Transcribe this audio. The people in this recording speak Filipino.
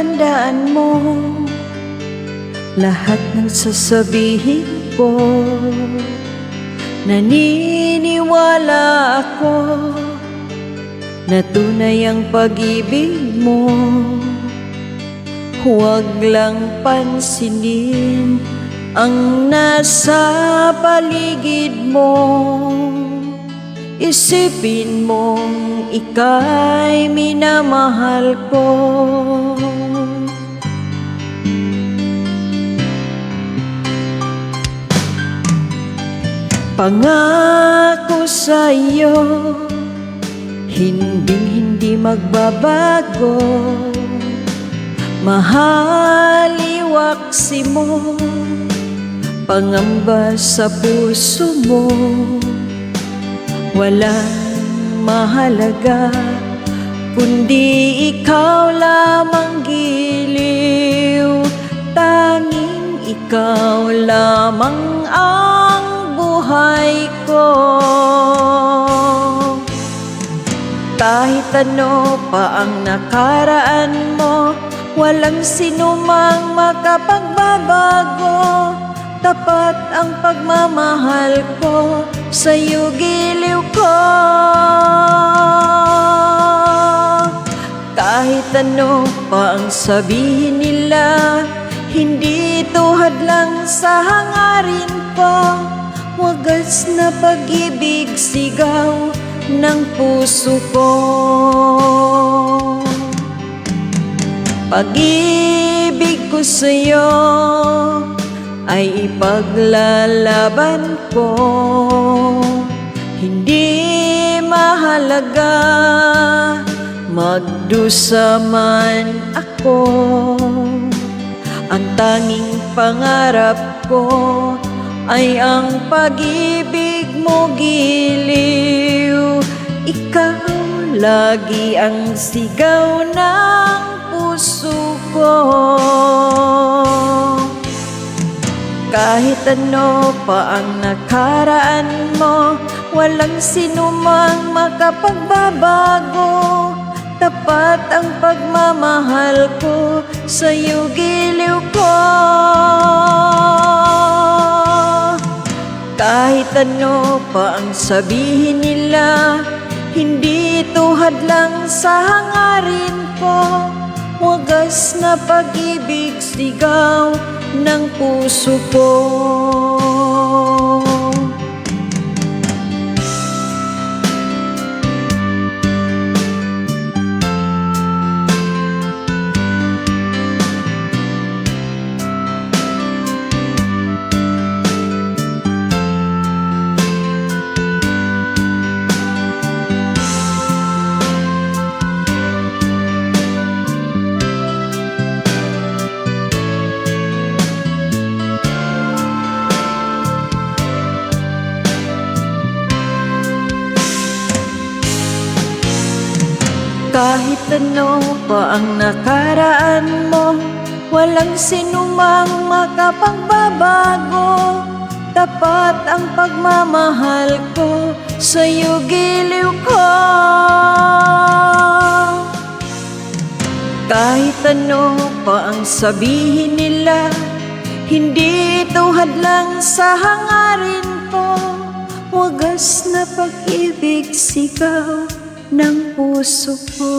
tandaan mo lahat ng sasabihin ko. Naniniwala ako na tunay ang pag-ibig mo. Huwag lang pansinin ang nasa paligid mo. Isipin mong ika'y minamahal ko. Pangako sa'yo, hindi magbabago. Mahal, iwaksi mo, pangamba sa puso mo. Walang mahalaga kundi ikaw lamang giliw. Tanging ikaw lamang ang buhay ko. Kahit ano pa ang nakaraan mo, walang sinumang makapagbabago. Tapat ang pagmamahal ko, sa'yo giliw ko. Kahit ano pa ang sabihin nila, hindi tuhad lang sa hangarin ko. Wagas na pag-ibig, sigaw ng puso ko. Pag-ibig ko sa'yo ay ipaglalaban ko. Hindi mahalaga magdusa man ako. Ang tanging pangarap ko ay ang pag-ibig mo giliw. Ikaw lagi ang sigaw ng puso ko. Kahit ano pa ang nakaraan mo, walang sinumang makapagbabago. Tapat ang pagmamahal ko, sa'yo giliw ko. Kahit ano pa ang sabihin nila, hindi tuhad lang sa hangarin ko. Wagas na pag-ibig, sigaw ng puso ko. Kahit ano pa ang nakaraan mo, walang sinumang makapagbabago. Tapat ang pagmamahal ko, sa'yo giliw ko. Kahit ano pa ang sabihin nila, hindi tuhad lang sa hangarin ko. Wagas na pag-ibig, sigaw ng puso ko.